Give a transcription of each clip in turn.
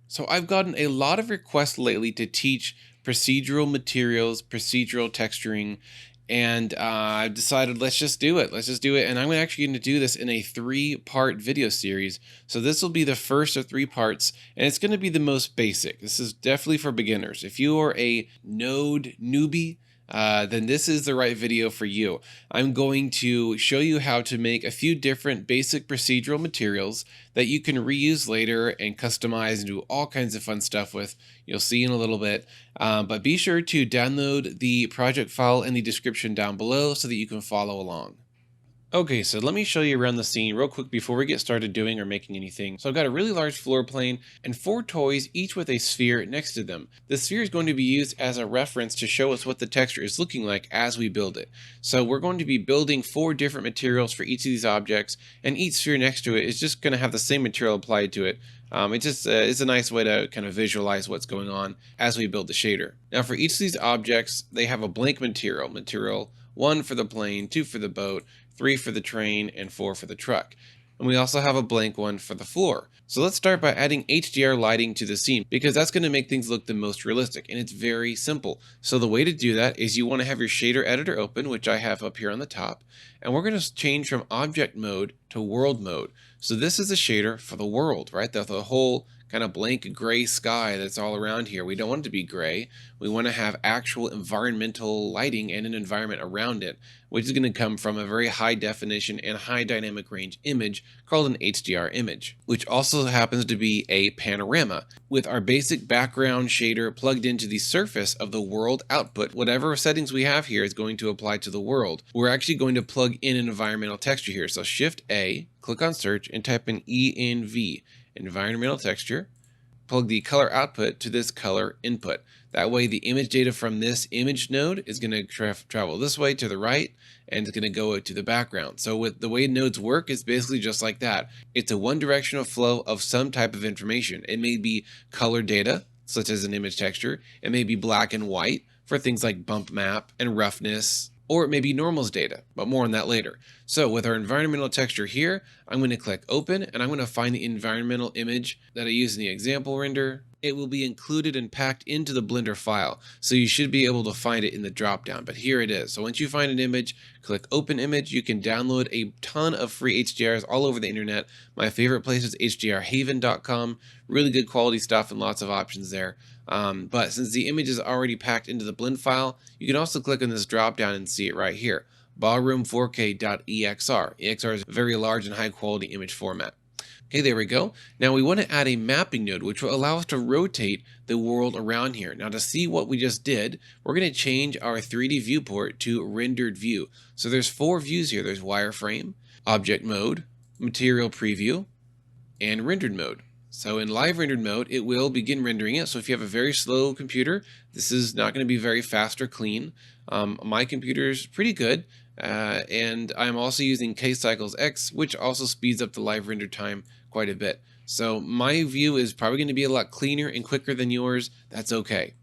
So I've gotten a lot of requests lately to teach procedural materials, procedural texturing, and I've decided let's just do it. Let's just do it. And I'm actually going to do this in a 3-part video series. So this will be the first of 3 parts, and it's going to be the most basic. This is definitely for beginners. If you are a Node newbie, then this is the right video for you. I'm going to show you how to make a few different basic procedural materials that you can reuse later and customize and do all kinds of fun stuff with. You'll see in a little bit. But be sure to download the project file in the description down below so that you can follow along. Okay, so let me show you around the scene real quick before we get started doing or making anything. So I've got a really large floor plane and 4 toys, each with a sphere next to them. The sphere is going to be used as a reference to show us what the texture is looking like as we build it. So we're going to be building 4 different materials for each of these objects, and each sphere next to it is just going to have the same material applied to it. It's a nice way to kind of visualize what's going on as we build the shader. Now for each of these objects, they have a blank material. Material 1 for the plane, 2 for the boat, 3 for the train, and 4 for the truck. And we also have a blank one for the floor. So let's start by adding HDR lighting to the scene, because that's going to make things look the most realistic, and it's very simple. So the way to do that is you want to have your shader editor open, which I have up here on the top, and we're going to change from object mode to world mode. So this is a shader for the world, right? The whole kind of blank gray sky that's all around here. We don't want it to be gray. We want to have actual environmental lighting and an environment around it, which is going to come from a very high definition and high dynamic range image called an HDR image, which also happens to be a panorama with our basic background shader plugged into the surface of the world output. Whatever settings we have here is going to apply to the world. We're actually going to plug in an environmental texture here. So Shift A, click on search and type in ENV. Environmental texture, plug the color output to this color input. That way the image data from this image node is going to travel this way to the right, and it's going to go to the background. So with the way nodes work is basically just like that. It's a one-directional flow of some type of information. It may be color data, such as an image texture. It may be black and white for things like bump map and roughness, or it may be normals data, but more on that later. So with our environmental texture here, I'm going to click open, and I'm going to find the environmental image that I use in the example render. It will be included and packed into the Blender file, so you should be able to find it in the dropdown, but here it is. So once you find an image, click open image. You can download a ton of free HDRs all over the internet. My favorite place is hdrhaven.com. Really good quality stuff and lots of options there. But since the image is already packed into the blend file, you can also click on this drop down and see it right here. Ballroom4k.exr. EXR is a very large and high quality image format. Okay, there we go. Now we want to add a mapping node, which will allow us to rotate the world around here. Now to see what we just did, we're going to change our 3D viewport to rendered view. So there's 4 views here. There's wireframe, object mode, material preview, and rendered mode. So in live rendered mode, it will begin rendering it. So if you have a very slow computer, this is not going to be very fast or clean. My computer is pretty good. And I'm also using K-Cycles X, which also speeds up the live render time quite a bit. So my view is probably going to be a lot cleaner and quicker than yours. That's okay.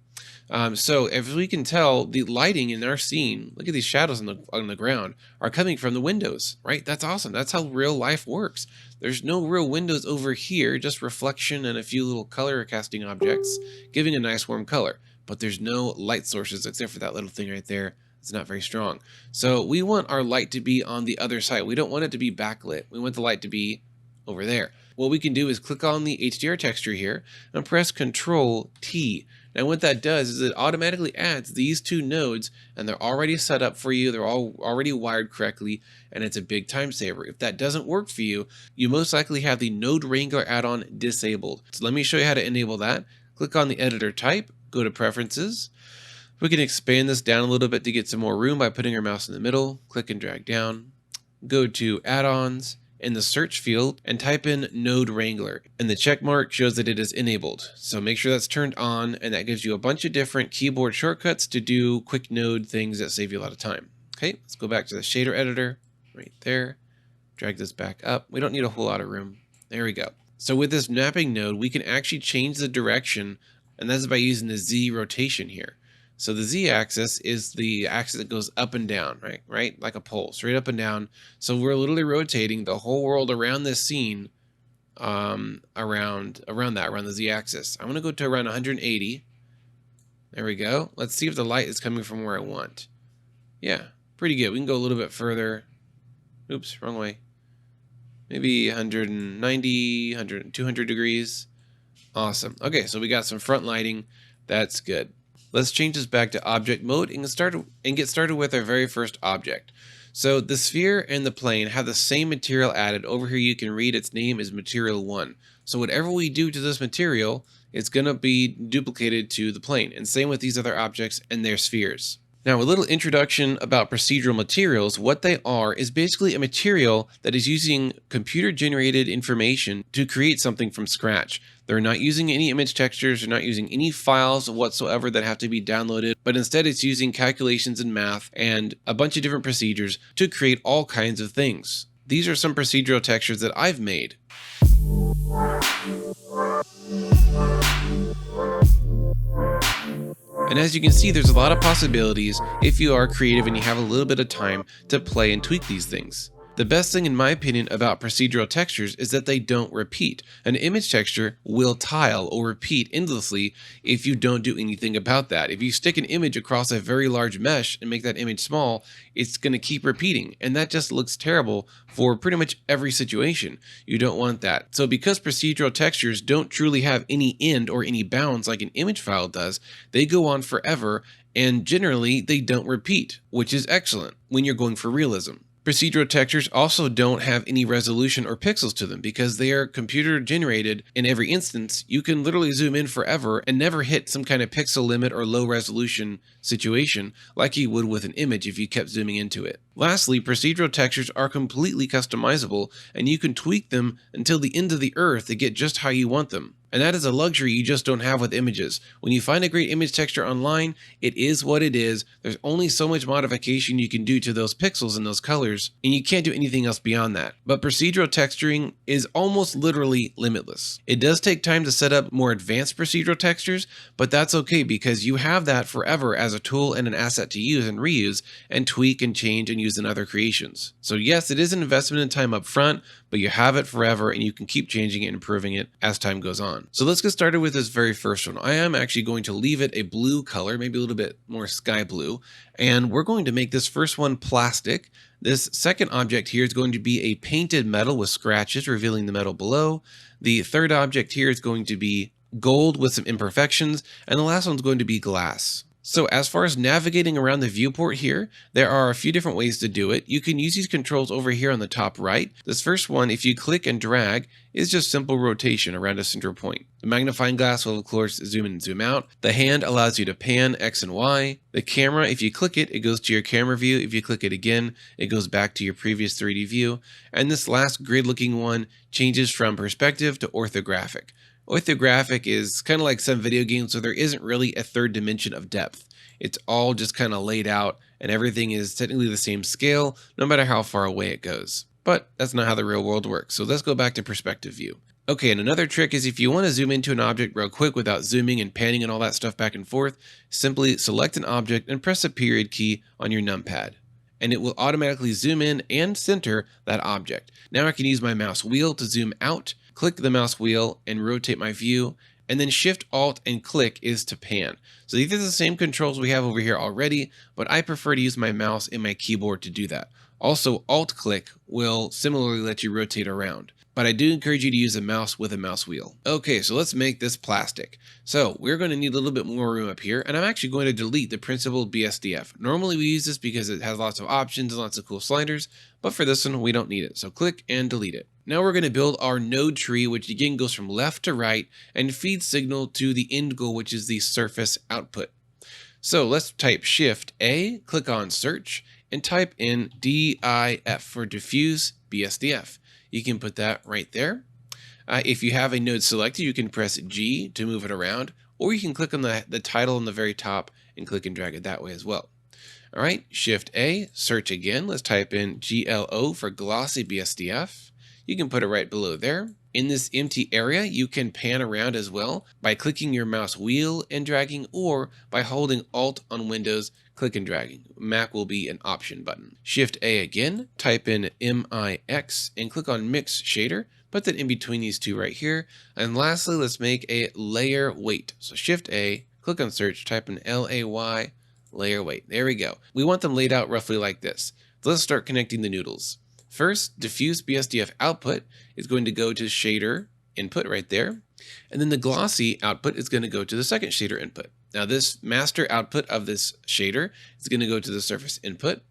So as we can tell, the lighting in our scene, look at these shadows on the ground, are coming from the windows, right? That's awesome. That's how real life works. There's no real windows over here, just reflection and a few little color casting objects giving a nice warm color. But there's no light sources except for that little thing right there. It's not very strong. So we want our light to be on the other side. We don't want it to be backlit. We want the light to be over there. What we can do is click on the HDR texture here and press Control T. Now what that does is it automatically adds these 2 nodes, and they're already set up for you. They're all already wired correctly, and it's a big time saver. If that doesn't work for you, you most likely have the Node Wrangler add-on disabled. So let me show you how to enable that. Click on the editor type, go to Preferences. We can expand this down a little bit to get some more room by putting our mouse in the middle, click and drag down, go to add-ons in the search field and type in Node Wrangler, and the check mark shows that it is enabled. So make sure that's turned on, and that gives you a bunch of different keyboard shortcuts to do quick node things that save you a lot of time. Okay, let's go back to the shader editor right there, drag this back up. We don't need a whole lot of room. There we go. So with this mapping node, we can actually change the direction, and that's by using the Z rotation here. So the Z-axis is the axis that goes up and down, right? Like a pole, straight up and down. So we're literally rotating the whole world around this scene around the z-axis. I want to go to around 180. There we go. Let's see if the light is coming from where I want. Yeah, pretty good. We can go a little bit further. Oops, wrong way. Maybe 190, 100, 200 degrees. Awesome. Okay, so we got some front lighting. That's good. Let's change this back to object mode and get started with our very first object. So the sphere and the plane have the same material added. Over here you can read its name is material 1. So whatever we do to this material, it's going to be duplicated to the plane. And same with these other objects and their spheres. Now, a little introduction about procedural materials. What they are is basically a material that is using computer-generated information to create something from scratch. They're not using any image textures, they're not using any files whatsoever that have to be downloaded, but instead it's using calculations and math and a bunch of different procedures to create all kinds of things. These are some procedural textures that I've made. And as you can see, there's a lot of possibilities if you are creative and you have a little bit of time to play and tweak these things. The best thing in my opinion about procedural textures is that they don't repeat. An image texture will tile or repeat endlessly if you don't do anything about that. If you stick an image across a very large mesh and make that image small, it's going to keep repeating, and that just looks terrible for pretty much every situation. You don't want that. So because procedural textures don't truly have any end or any bounds like an image file does, they go on forever, and generally they don't repeat, which is excellent when you're going for realism. Procedural textures also don't have any resolution or pixels to them because they are computer generated. In every instance, you can literally zoom in forever and never hit some kind of pixel limit or low resolution situation like you would with an image if you kept zooming into it. Lastly, procedural textures are completely customizable and you can tweak them until the end of the earth to get just how you want them. And that is a luxury you just don't have with images. When you find a great image texture online, it is what it is. There's only so much modification you can do to those pixels and those colors, and you can't do anything else beyond that. But procedural texturing is almost literally limitless. It does take time to set up more advanced procedural textures, but that's okay because you have that forever as a tool and an asset to use and reuse and tweak and change and use in other creations. So yes, it is an investment in time up front, but you have it forever and you can keep changing it and improving it as time goes on. So let's get started with this very first one. I am actually going to leave it a blue color, maybe a little bit more sky blue, and we're going to make this first one plastic. This second object here is going to be a painted metal with scratches revealing the metal below. The third object here is going to be gold with some imperfections, and the last one's going to be glass. So as far as navigating around the viewport here, there are a few different ways to do it. You can use these controls over here on the top right. This first one, if you click and drag, is just simple rotation around a center point. The magnifying glass will of course zoom in and zoom out. The hand allows you to pan X and Y. The camera, if you click it, it goes to your camera view. If you click it again, it goes back to your previous 3D view. And this last grid looking one changes from perspective to orthographic. Orthographic is kind of like some video games where there isn't really a third dimension of depth. It's all just kind of laid out and everything is technically the same scale no matter how far away it goes. But that's not how the real world works. So let's go back to perspective view. Okay, and another trick is if you want to zoom into an object real quick without zooming and panning and all that stuff back and forth, simply select an object and press the period key on your numpad. And it will automatically zoom in and center that object. Now I can use my mouse wheel to zoom out, click the mouse wheel and rotate my view, and then Shift Alt and click is to pan. So these are the same controls we have over here already, but I prefer to use my mouse and my keyboard to do that. Also, Alt click will similarly let you rotate around, but I do encourage you to use a mouse with a mouse wheel. Okay, so let's make this plastic. So we're going to need a little bit more room up here, and I'm actually going to delete the principled BSDF. Normally we use this because it has lots of options and lots of cool sliders, but for this one we don't need it. So click and delete it. Now we're going to build our node tree, which again goes from left to right and feeds signal to the end goal, which is the surface output. So let's type Shift A, click on search, and type in DIF for diffuse BSDF. You can put that right there. If you have a node selected, you can press G to move it around, or you can click on the title on the very top and click and drag it that way as well. All right, Shift A, search again. Let's type in GLO for glossy BSDF. You can put it right below there. In this empty area, you can pan around as well by clicking your mouse wheel and dragging, or by holding Alt on Windows, click and dragging. Mac will be an option button. Shift A again, type in MIX and click on Mix Shader. Put that in between these two right here. And lastly, let's make a layer weight. So Shift A, click on search, type in LAY, layer weight. There we go. We want them laid out roughly like this. So let's start connecting the noodles. First, diffuse BSDF output is going to go to shader input right there. And then the glossy output is going to go to the second shader input. Now this master output of this shader is going to go to the surface input.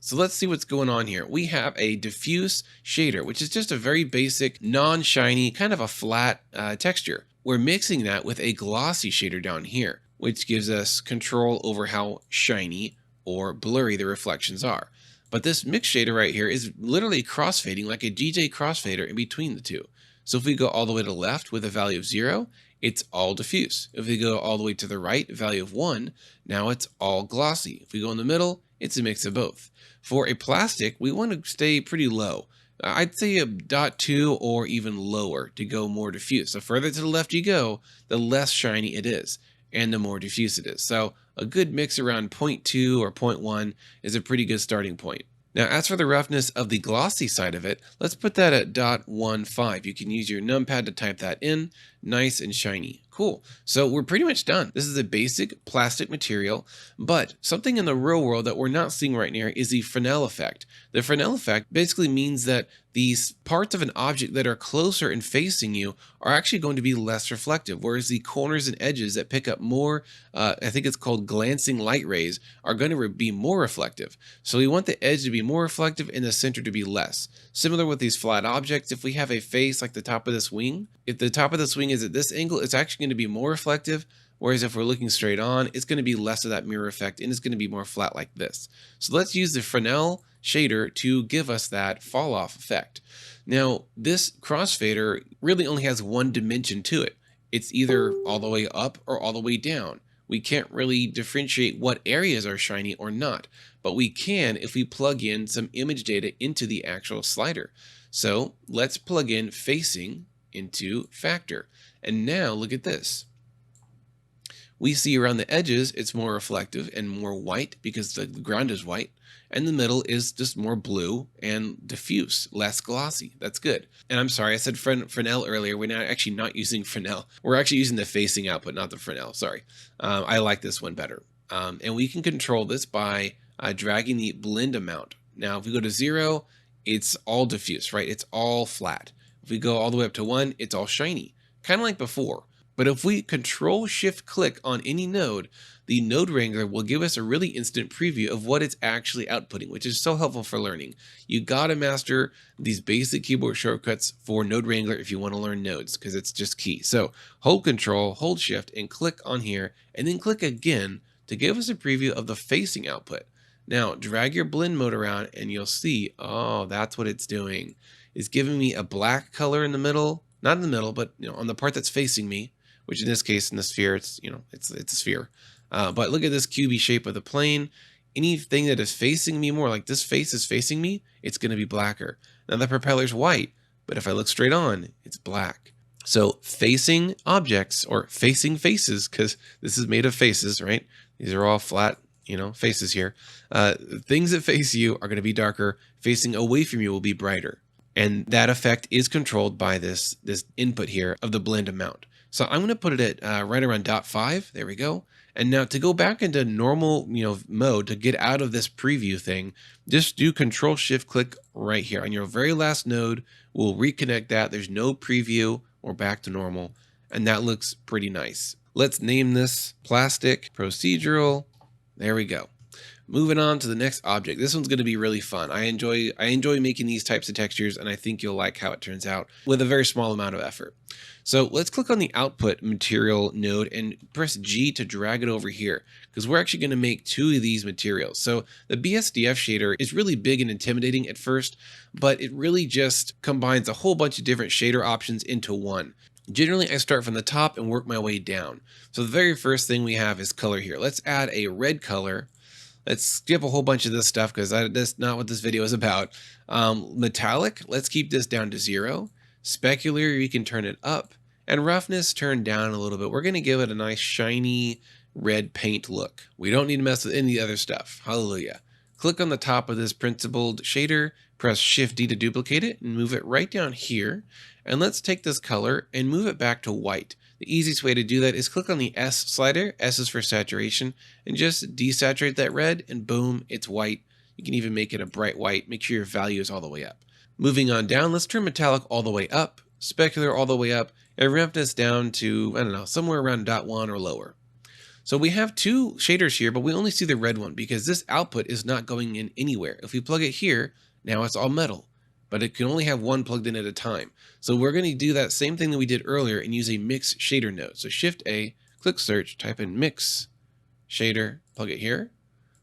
So let's see what's going on here. We have a diffuse shader, which is just a very basic, non-shiny, kind of a flat texture. We're mixing that with a glossy shader down here, which gives us control over how shiny or blurry the reflections are. But this mix shader right here is literally crossfading like a DJ crossfader in between the two. So if we go all the way to the left with a value of 0, it's all diffuse. If we go all the way to the right, value of 1, now it's all glossy. If we go in the middle, it's a mix of both. For a plastic, we want to stay pretty low. I'd say a 0.2 or even lower to go more diffuse. The further to the left you go, the less shiny it is and the more diffuse it is. So a good mix around 0.2 or 0.1 is a pretty good starting point. Now, as for the roughness of the glossy side of it, let's put that at 0.15. You can use your numpad to type that in. Nice and shiny. Cool. So we're pretty much done. This is a basic plastic material, but something in the real world that we're not seeing right now is the Fresnel effect. The Fresnel effect basically means that these parts of an object that are closer and facing you are actually going to be less reflective, whereas the corners and edges that pick up more, I think it's called glancing light rays, are going to be more reflective. So we want the edge to be more reflective and the center to be less. Similar with these flat objects, if we have a face like the top of this wing, if the top of this wing is at this angle, it's actually going to be more reflective. Whereas if we're looking straight on, it's going to be less of that mirror effect and it's going to be more flat like this. So let's use the Fresnel shader to give us that fall off effect. Now, this crossfader really only has one dimension to it. It's either all the way up or all the way down. We can't really differentiate what areas are shiny or not, but we can if we plug in some image data into the actual slider. So let's plug in facing into factor. And now look at this. We see around the edges, it's more reflective and more white because the ground is white. And the middle is just more blue and diffuse, less glossy. That's good. And I'm sorry, I said Fresnel earlier. We're actually not using Fresnel. We're actually using the facing output, not the Fresnel. Sorry. I like this one better. And we can control this by dragging the blend amount. Now, if we go to 0, it's all diffuse, right? It's all flat. If we go all the way up to 1, it's all shiny, kind of like before. But if we Control-Shift-Click on any node, the node wrangler will give us a really instant preview of what it's actually outputting, which is so helpful for learning. You gotta master these basic keyboard shortcuts for node wrangler if you want to learn nodes, because it's just key. So hold Control, hold Shift, and click on here, and then click again to give us a preview of the facing output. Now drag your blend mode around and you'll see, oh, that's what it's doing. It's giving me a black color in the middle, not in the middle, but on the part that's facing me, which in this case in the sphere, it's a sphere. But look at this cubey shape of the plane. Anything that is facing me more, like this face is facing me, it's going to be blacker. Now the propeller's white, but if I look straight on, it's black. So facing objects or facing faces, because this is made of faces, right? These are all flat, faces here. Things that face you are going to be darker. Facing away from you will be brighter. And that effect is controlled by this input here of the blend amount. So I'm going to put it at right around 0.5. There we go. And now to go back into normal, mode to get out of this preview thing, just do Control-Shift-Click right here on your very last node. We'll reconnect that. There's no preview. We're back to normal. And that looks pretty nice. Let's name this plastic procedural. There we go. Moving on to the next object. This one's going to be really fun. I enjoy making these types of textures, and I think you'll like how it turns out with a very small amount of effort. So let's click on the output material node and press G to drag it over here, because we're actually going to make 2 of these materials. So the BSDF shader is really big and intimidating at first, but it really just combines a whole bunch of different shader options into one. Generally, I start from the top and work my way down. So the very first thing we have is color here. Let's add a red color. Let's skip a whole bunch of this stuff because that's not what this video is about. Metallic, let's keep this down to 0. Specular, you can turn it up. And roughness, turn down a little bit. We're going to give it a nice shiny red paint look. We don't need to mess with any other stuff. Hallelujah. click on the top of this principled shader, press Shift D to duplicate it and move it right down here. And let's take this color and move it back to white. The easiest way to do that is click on the S slider, S is for saturation, and just desaturate that red and boom, it's white. You can even make it a bright white, make sure your value is all the way up. Moving on down, let's turn metallic all the way up, specular all the way up, and ramp this down to, I don't know, somewhere around 0.1 or lower. So we have two shaders here, but we only see the red one because this output is not going in anywhere. If we plug it here, now it's all metal, but it can only have one plugged in at a time. So we're going to do that same thing that we did earlier and use a mix shader node. So Shift A, click search, type in mix shader, plug it here,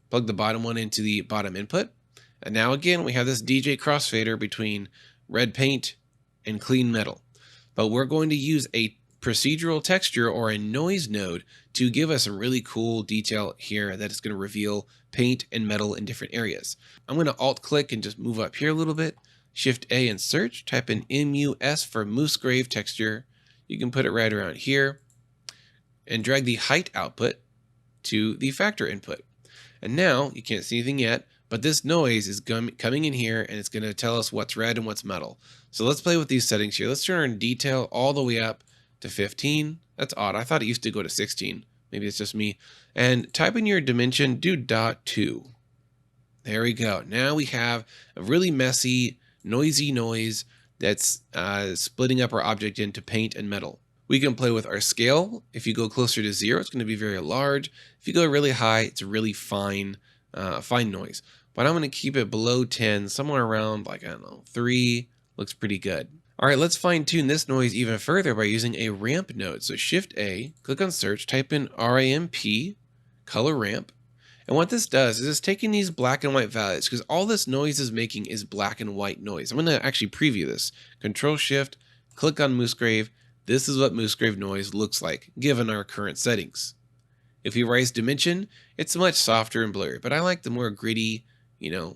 plug the bottom one into the bottom input. And now again, we have this DJ crossfader between red paint and clean metal. But we're going to use a procedural texture or a noise node to give us some really cool detail here that is going to reveal paint and metal in different areas. I'm going to alt click and just move up here a little bit. Shift A and search, type in MUS for moose grave texture. You can put it right around here and drag the height output to the factor input. And now you can't see anything yet, but this noise is coming in here and it's going to tell us what's red and what's metal. So let's play with these settings here. Let's turn our detail all the way up to 15. That's odd. I thought it used to go to 16. Maybe it's just me. And type in your dimension, do .2. There we go. Now we have a really messy, noisy noise that's splitting up our object into paint and metal. We can play with our scale. If you go closer to 0, it's going to be very large. If you go really high, it's a really fine noise. But I'm going to keep it below 10, somewhere around like, I don't know, 3. Looks pretty good. All right, let's fine tune this noise even further by using a ramp node. So Shift A, click on search, type in RAMP, color ramp. And what this does is it's taking these black and white values because all this noise is making is black and white noise. I'm going to actually preview this. Control Shift, click on Moose Grave. This is what Moose Grave noise looks like given our current settings. If we raise dimension, it's much softer and blurry, but I like the more gritty,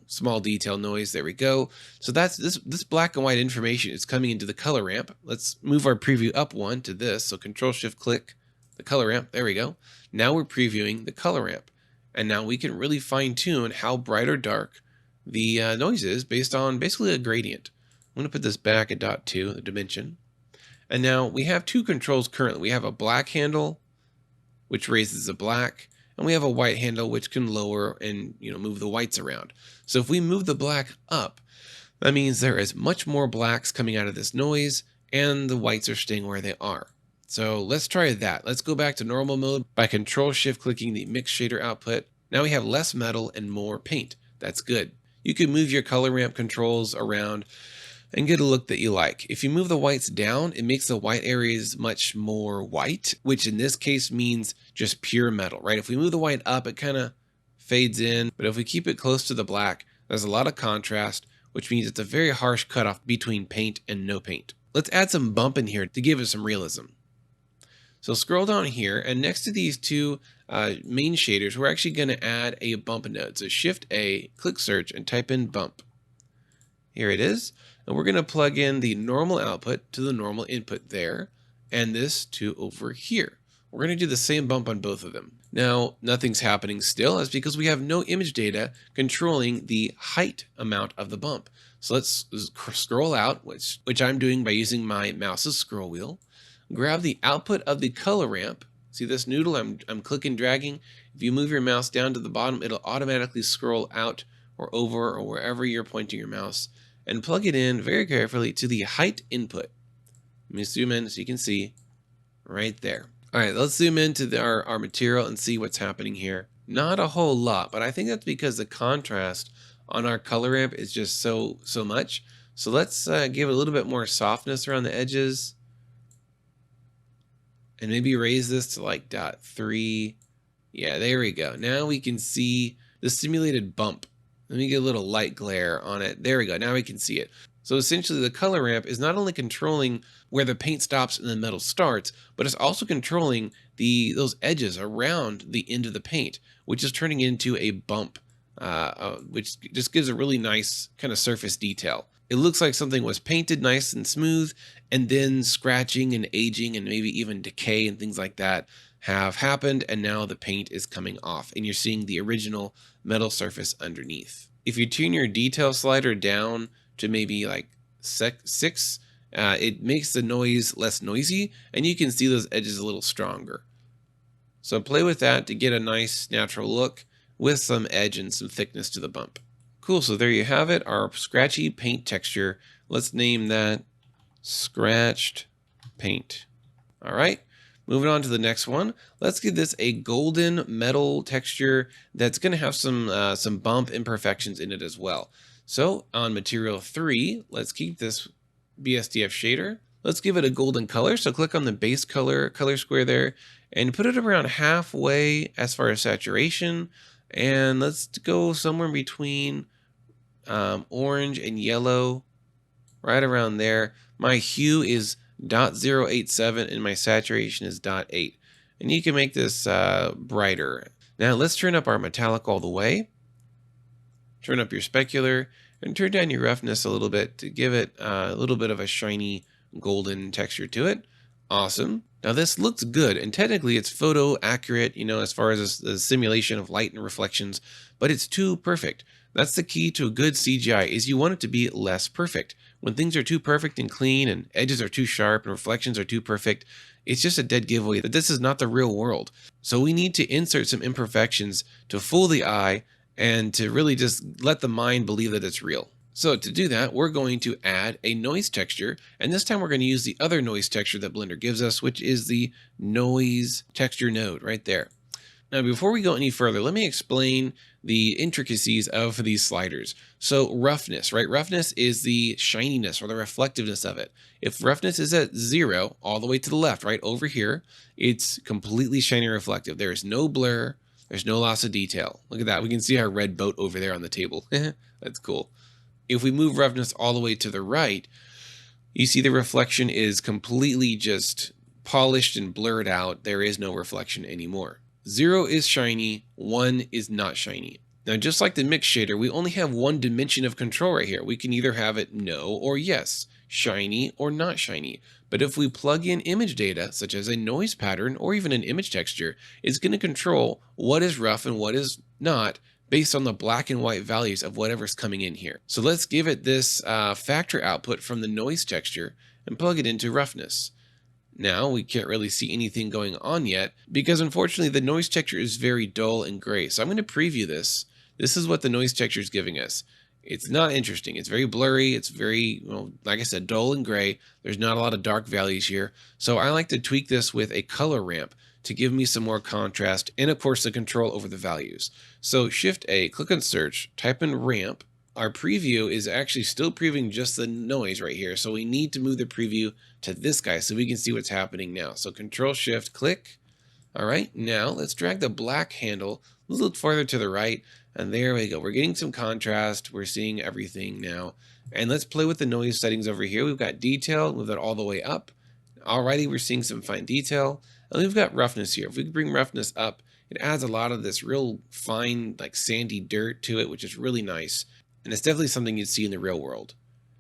small detail noise. There we go. So that's this black and white information is coming into the color ramp. Let's move our preview up one to this. So Control Shift click the color ramp. There we go. Now we're previewing the color ramp. And now we can really fine tune how bright or dark the noise is based on basically a gradient. I'm going to put this back at .2, the dimension. And now we have two controls currently. We have a black handle, which raises the black, and we have a white handle, which can lower and move the whites around. So if we move the black up, that means there is much more blacks coming out of this noise, and the whites are staying where they are. So let's try that. Let's go back to normal mode by Control Shift clicking the mix shader output. Now we have less metal and more paint. That's good. You can move your color ramp controls around and get a look that you like. If you move the whites down, it makes the white areas much more white, which in this case means just pure metal, right? If we move the white up, it kind of fades in, but if we keep it close to the black, there's a lot of contrast, which means it's a very harsh cutoff between paint and no paint. Let's add some bump in here to give it some realism. So scroll down here, and next to these two main shaders, we're actually going to add a bump node. So Shift A, click search, and type in bump. Here it is. And we're going to plug in the normal output to the normal input there, and this to over here. We're going to do the same bump on both of them. Now, nothing's happening still. That's because we have no image data controlling the height amount of the bump. So let's scroll out, which I'm doing by using my mouse's scroll wheel. Grab the output of the color ramp. See this noodle? I'm clicking, dragging. If you move your mouse down to the bottom, it'll automatically scroll out or over or wherever you're pointing your mouse, and plug it in very carefully to the height input. Let me zoom in so you can see right there. All right, let's zoom into our material and see what's happening here. Not a whole lot, but I think that's because the contrast on our color ramp is just so much. So let's give it a little bit more softness around the edges. And maybe raise this to like .3. Yeah, there we go. Now we can see the simulated bump. Let me get a little light glare on it. There we go. Now we can see it. So essentially the color ramp is not only controlling where the paint stops and the metal starts, but it's also controlling those edges around the end of the paint, which is turning into a bump, which just gives a really nice kind of surface detail. It looks like something was painted nice and smooth, and then scratching and aging and maybe even decay and things like that have happened, and now the paint is coming off and you're seeing the original metal surface underneath. If you turn your detail slider down to maybe like 6, it makes the noise less noisy and you can see those edges a little stronger. So play with that to get a nice natural look with some edge and some thickness to the bump. Cool, so there you have it, our scratchy paint texture. Let's name that scratched paint. All right, moving on to the next one. Let's give this a golden metal texture that's going to have some bump imperfections in it as well. So on material 3, let's keep this BSDF shader. Let's give it a golden color. So click on the base color square there and put it around halfway as far as saturation. And let's go somewhere between orange and yellow, right around there. My hue is 0.087 and my saturation is 0.8. And you can make this brighter. Now let's turn up our metallic all the way. Turn up your specular and turn down your roughness a little bit to give it a little bit of a shiny golden texture to it. Awesome. Now this looks good, and technically it's photo accurate, as far as the simulation of light and reflections, but it's too perfect. That's the key to a good CGI, is you want it to be less perfect. When things are too perfect and clean and edges are too sharp and reflections are too perfect, it's just a dead giveaway that this is not the real world. So we need to insert some imperfections to fool the eye and to really just let the mind believe that it's real. So to do that, we're going to add a noise texture, and this time we're going to use the other noise texture that Blender gives us, which is the noise texture node right there. Now, before we go any further, let me explain the intricacies of these sliders. So roughness, right? Roughness is the shininess or the reflectiveness of it. If roughness is at 0, all the way to the left, right over here, it's completely shiny and reflective. There is no blur. There's no loss of detail. Look at that. We can see our red boat over there on the table. That's cool. If we move roughness all the way to the right, you see the reflection is completely just polished and blurred out. There is no reflection anymore. 0 is shiny, 1 is not shiny. Now, just like the mix shader, we only have one dimension of control right here. We can either have it no or yes, shiny or not shiny. But if we plug in image data, such as a noise pattern or even an image texture, it's going to control what is rough and what is not, based on the black and white values of whatever's coming in here. So let's give it this factor output from the noise texture and plug it into roughness. Now we can't really see anything going on yet because unfortunately the noise texture is very dull and gray. So I'm going to preview this. This is what the noise texture is giving us. It's not interesting. It's very blurry. It's very, like I said, dull and gray. There's not a lot of dark values here. So I like to tweak this with a color ramp to give me some more contrast and of course the control over the values. So Shift A, click on search, type in ramp. Our preview is actually still previewing just the noise right here. So we need to move the preview to this guy so we can see what's happening now. So Control Shift, click. All right, now let's drag the black handle a little farther to the right. And there we go. We're getting some contrast. We're seeing everything now. And let's play with the noise settings over here. We've got detail, move that all the way up. Alrighty, we're seeing some fine detail. And we've got roughness here. If we could bring roughness up, it adds a lot of this real fine, like sandy dirt to it, which is really nice. And it's definitely something you'd see in the real world.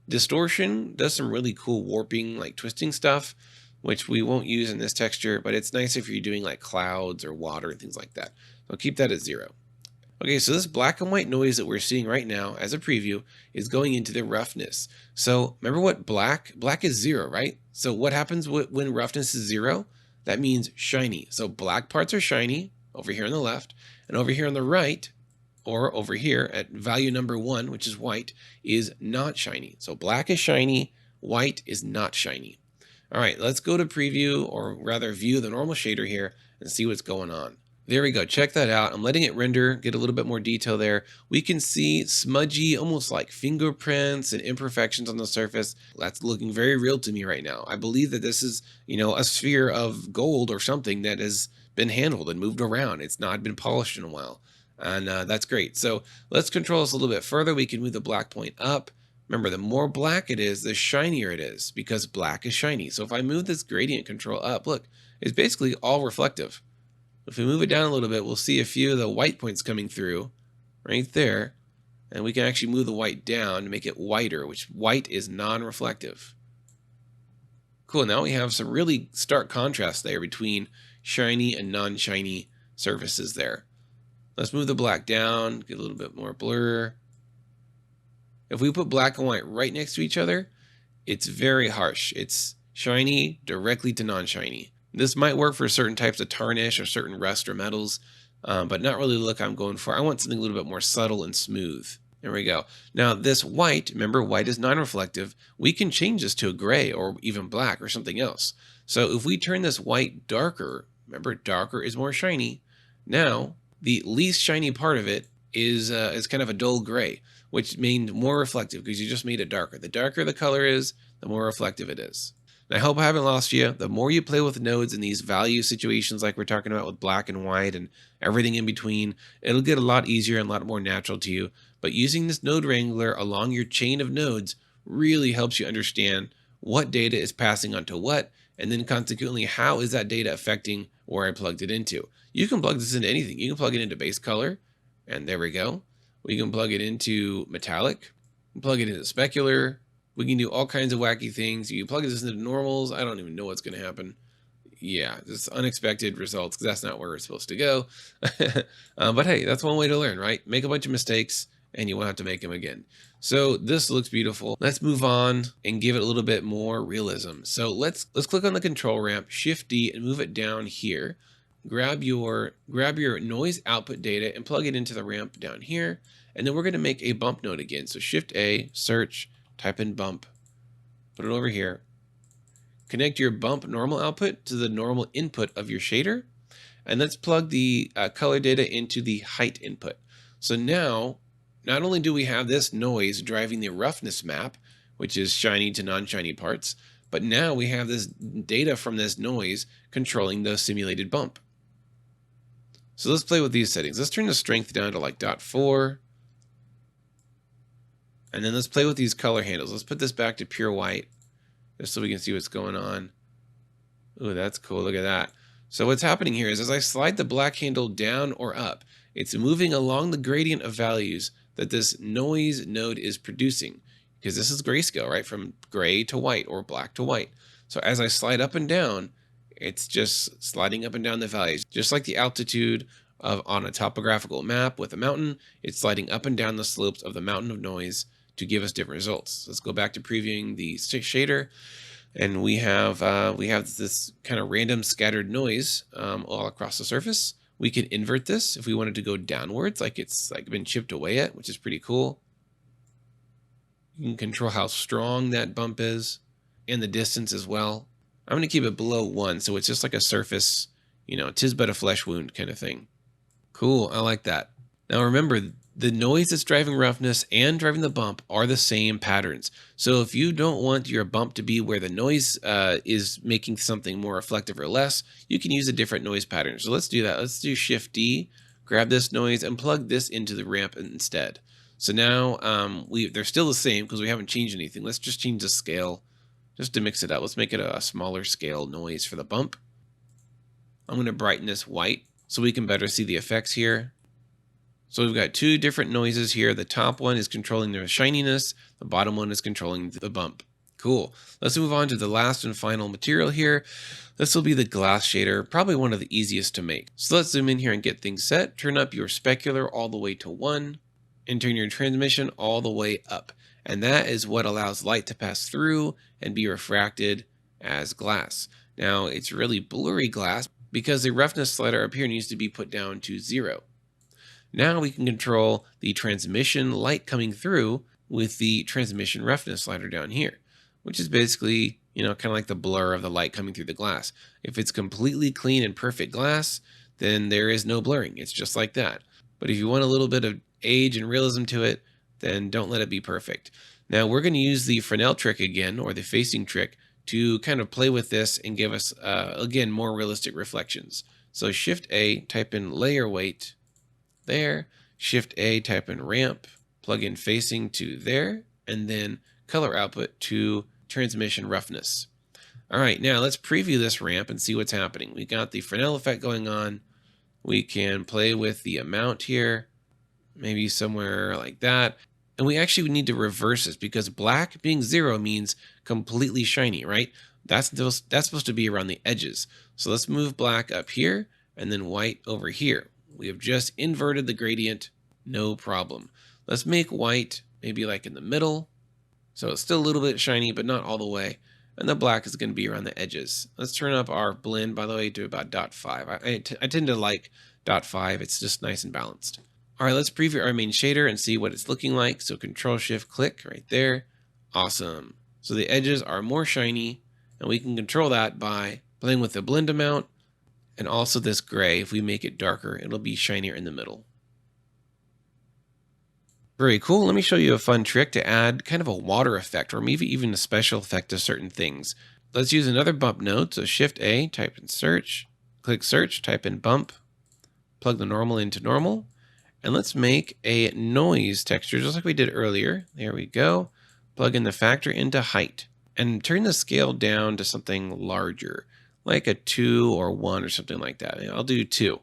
Distortion does some really cool warping, like twisting stuff, which we won't use in this texture, but it's nice if you're doing like clouds or water and things like that. So keep that at 0. Okay, so this black and white noise that we're seeing right now as a preview is going into the roughness. So remember what black is 0, right? So what happens when roughness is 0? That means shiny. So black parts are shiny over here on the left, and over here on the right, or over here at value number 1, which is white, is not shiny. So black is shiny, white is not shiny. All right, let's go to preview, or rather view the normal shader here and see what's going on. There we go. Check that out. I'm letting it render, get a little bit more detail there. We can see smudgy, almost like fingerprints and imperfections on the surface. That's looking very real to me right now. I believe that this is, a sphere of gold or something that has been handled and moved around. It's not been polished in a while. And that's great. So let's control this a little bit further. We can move the black point up. Remember, the more black it is, the shinier it is because black is shiny. So if I move this gradient control up, look, it's basically all reflective. If we move it down a little bit, we'll see a few of the white points coming through right there. And we can actually move the white down to make it whiter, which white is non-reflective. Cool, now we have some really stark contrast there between, shiny and non-shiny surfaces there. Let's move the black down, get a little bit more blur. If we put black and white right next to each other, it's very harsh. It's shiny directly to non-shiny. This might work for certain types of tarnish or certain rust or metals, but not really the look I'm going for. I want something a little bit more subtle and smooth. There we go. Now this white, remember white is non-reflective. We can change this to a gray or even black or something else. So if we turn this white darker, remember darker is more shiny. Now the least shiny part of it is kind of a dull gray, which means more reflective because you just made it darker. The darker the color is, the more reflective it is. And I hope I haven't lost you. The more you play with nodes in these value situations like we're talking about with black and white and everything in between, it'll get a lot easier and a lot more natural to you. But using this node wrangler along your chain of nodes really helps you understand what data is passing on to what, and then consequently, how is that data affecting where I plugged it into. You can plug this into anything. You can plug it into base color, and there we go. We can plug it into metallic, plug it into specular. We can do all kinds of wacky things. You plug this into normals. I don't even know what's going to happen. Yeah, just unexpected results because that's not where we're supposed to go. But hey, that's one way to learn, right? Make a bunch of mistakes and you won't have to make them again. So this looks beautiful. Let's move on and give it a little bit more realism. So let's click on the control ramp, Shift D, and move it down here. Grab your noise output data and plug it into the ramp down here. And then we're going to make a bump node again. So Shift A, search, type in bump, put it over here. Connect your bump normal output to the normal input of your shader. And let's plug the color data into the height input. So now, not only do we have this noise driving the roughness map, which is shiny to non-shiny parts, but now we have this data from this noise controlling the simulated bump. So let's play with these settings. Let's turn the strength down to like 0.4. And then let's play with these color handles. Let's put this back to pure white just so we can see what's going on. Ooh, that's cool. Look at that. So what's happening here is as I slide the black handle down or up, it's moving along the gradient of values that this noise node is producing, because this is grayscale, right? From gray to white or black to white. So as I slide up and down, it's just sliding up and down the values, just like the altitude on a topographical map with a mountain. It's sliding up and down the slopes of the mountain of noise to give us different results. Let's go back to previewing the shader, and we have this kind of random scattered noise all across the surface. We can invert this if we wanted to go downwards, like it's like been chipped away at, which is pretty cool. You can control how strong that bump is and the distance as well. I'm going to keep it below 1, so it's just like a surface, you know, 'tis but a flesh wound kind of thing. Cool, I like that. Now remember, the noise that's driving roughness and driving the bump are the same patterns. So if you don't want your bump to be where the noise is making something more reflective or less, you can use a different noise pattern. So let's do that. Let's do Shift D, grab this noise and plug this into the ramp instead. So now they're still the same because we haven't changed anything. Let's just change the scale just to mix it up. Let's make it a smaller scale noise for the bump. I'm going to brighten this white so we can better see the effects here. So we've got two different noises here. The top one is controlling the shininess. The bottom one is controlling the bump. Cool. Let's move on to the last and final material here. This will be the glass shader, probably one of the easiest to make. So let's zoom in here and get things set. Turn up your specular all the way to 1 and turn your transmission all the way up. And that is what allows light to pass through and be refracted as glass. Now it's really blurry glass because the roughness slider up here needs to be put down to 0. Now we can control the transmission light coming through with the transmission roughness slider down here, which is basically, you know, kind of like the blur of the light coming through the glass. If it's completely clean and perfect glass, then there is no blurring. It's just like that. But if you want a little bit of age and realism to it, then don't let it be perfect. Now we're going to use the Fresnel trick again, or the facing trick, to kind of play with this and give us, again, more realistic reflections. So Shift A, type in layer weight there, Shift A, type in ramp, plug in facing to there, and then color output to transmission roughness. All right, now let's preview this ramp and see what's happening. We got the Fresnel effect going on. We can play with the amount here, maybe somewhere like that. And we actually need to reverse this because black being 0 means completely shiny, right? That's supposed to be around the edges. So let's move black up here and then white over here. We have just inverted the gradient, no problem. Let's make white maybe like in the middle. So it's still a little bit shiny, but not all the way. And the black is going to be around the edges. Let's turn up our blend, by the way, to about 0.5. I tend to like 0.5. It's just nice and balanced. All right, let's preview our main shader and see what it's looking like. So Control-Shift-Click right there. Awesome. So the edges are more shiny, and we can control that by playing with the blend amount and also this gray. If we make it darker, it'll be shinier in the middle. Very cool. Let me show you a fun trick to add kind of a water effect or maybe even a special effect to certain things. Let's use another bump node. So Shift A, type in search, click search, type in bump, plug the normal into normal, and let's make a noise texture just like we did earlier. There we go. Plug in the factor into height and turn the scale down to something larger, like a 2 or 1 or something like that. I'll do 2.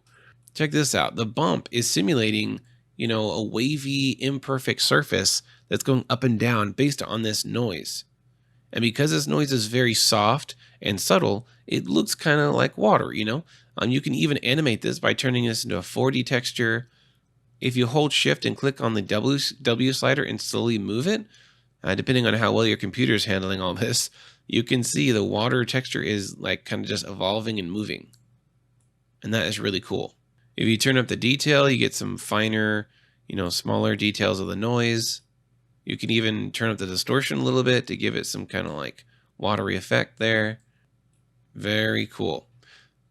Check this out. The bump is simulating, a wavy, imperfect surface that's going up and down based on this noise. And because this noise is very soft and subtle, it looks kind of like water, You can even animate this by turning this into a 4D texture. If you hold Shift and click on the W slider and slowly move it, depending on how well your computer is handling all this, you can see the water texture is like kind of just evolving and moving. And that is really cool. If you turn up the detail, you get some finer, smaller details of the noise. You can even turn up the distortion a little bit to give it some kind of like watery effect there. Very cool.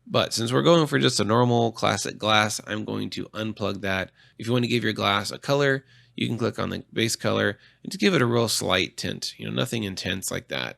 But since we're going for just a normal classic glass, I'm going to unplug that. If you want to give your glass a color, you can click on the base color and to give it a real slight tint. Nothing intense like that,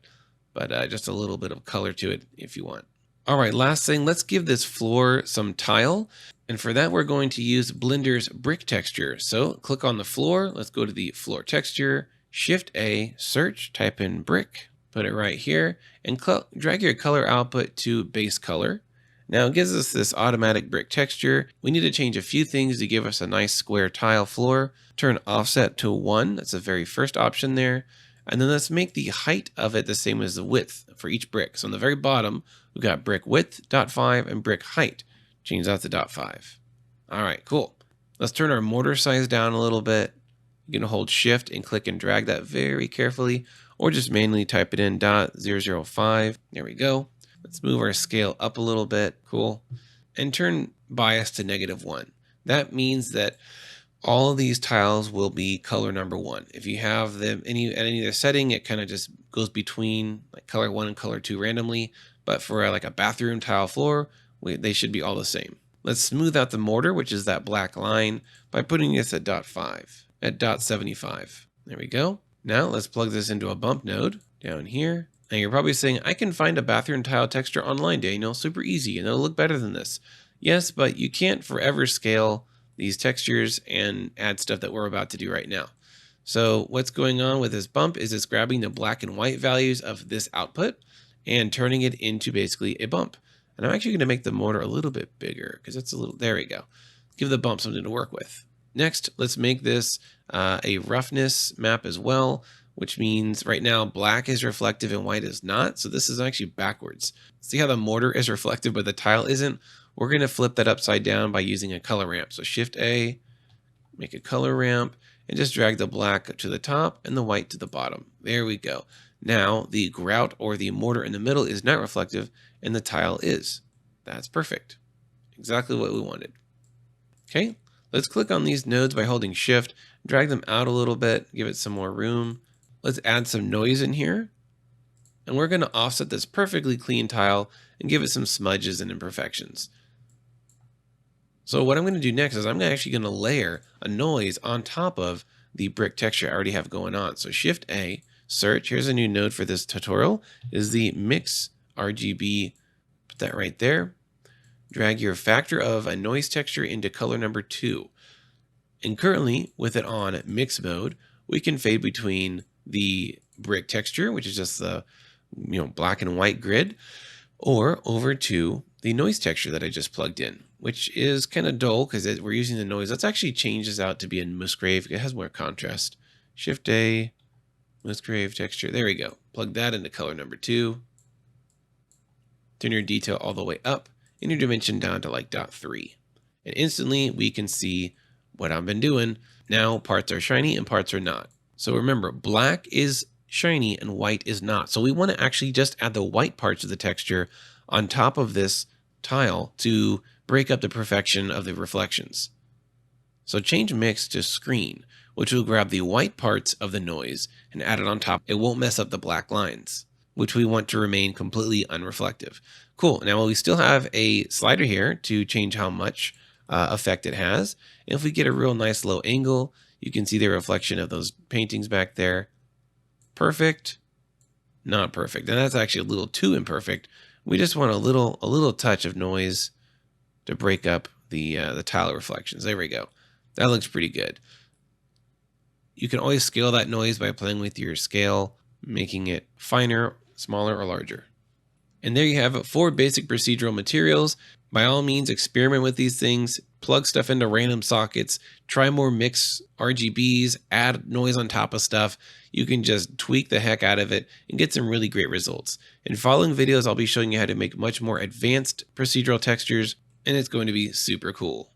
but just a little bit of color to it if you want. All right, last thing, let's give this floor some tile. And for that, we're going to use Blender's brick texture. So click on the floor. Let's go to the floor texture, Shift A, search, type in brick, put it right here, and drag your color output to base color. Now it gives us this automatic brick texture. We need to change a few things to give us a nice square tile floor. Turn offset to 1. That's the very first option there. And then let's make the height of it the same as the width for each brick. So on the very bottom, we've got brick width, 0.5, and brick height. Change that to 0.5. All right, cool. Let's turn our mortar size down a little bit. You're going to hold Shift and click and drag that very carefully, or just manually type it in 0.005. There we go. Let's move our scale up a little bit. Cool. And turn bias to -1. That means that all of these tiles will be color number 1. If you have them at any other setting, it kind of just goes between like color 1 and color 2 randomly. But for like a bathroom tile floor, they should be all the same. Let's smooth out the mortar, which is that black line, by putting this at 0.5, at 0.75. There we go. Now let's plug this into a bump node down here. Now you're probably saying, I can find a bathroom tile texture online, Daniel, super easy, and it'll look better than this. Yes, but you can't forever scale these textures and add stuff that we're about to do right now. So what's going on with this bump is it's grabbing the black and white values of this output and turning it into basically a bump. And I'm actually going to make the mortar a little bit bigger because it's a little, there we go. Give the bump something to work with. Next, let's make this a roughness map as well, which means right now black is reflective and white is not. So this is actually backwards. See how the mortar is reflective but the tile isn't? We're going to flip that upside down by using a color ramp. So Shift A, make a color ramp, and just drag the black to the top and the white to the bottom. There we go. Now the grout or the mortar in the middle is not reflective and the tile is. That's perfect. Exactly what we wanted. Okay, let's click on these nodes by holding Shift, drag them out a little bit, give it some more room. Let's add some noise in here. And we're going to offset this perfectly clean tile and give it some smudges and imperfections. So what I'm going to do next is I'm actually going to layer a noise on top of the brick texture I already have going on. So Shift A, search, here's a new node for this tutorial, is the mix RGB. Put that right there. Drag your factor of a noise texture into color number 2. And currently with it on mix mode, we can fade between the brick texture, which is just the black and white grid, or over to the noise texture that I just plugged in, which is kind of dull because we're using the noise. Let's actually change this out to be in Musgrave. It has more contrast. Shift A, Musgrave texture. There we go. Plug that into color number 2. turn your detail all the way up and your dimension down to like 0.3. And instantly we can see what I've been doing. Now parts are shiny and parts are not. So remember, black is shiny and white is not. So we want to actually just add the white parts of the texture on top of this tile to break up the perfection of the reflections. So change mix to screen, which will grab the white parts of the noise and add it on top. It won't mess up the black lines, which we want to remain completely unreflective. Cool. Now we still have a slider here to change how much effect it has. And if we get a real nice low angle, you can see the reflection of those paintings back there. Perfect, not perfect. And that's actually a little too imperfect. We just want a little touch of noise to break up the tile reflections. There we go. That looks pretty good. You can always scale that noise by playing with your scale, making it finer, smaller, or larger. And there you have it, 4 basic procedural materials. By all means, experiment with these things, plug stuff into random sockets, try more mix RGBs, add noise on top of stuff. You can just tweak the heck out of it and get some really great results. In following videos, I'll be showing you how to make much more advanced procedural textures, and it's going to be super cool.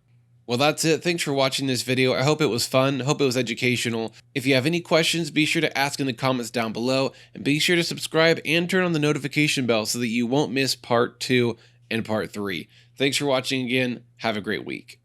Well, that's it. Thanks for watching this video. I hope it was fun. Hope it was educational. If you have any questions, be sure to ask in the comments down below, and be sure to subscribe and turn on the notification bell so that you won't miss part 2 and part 3. Thanks for watching again. Have a great week.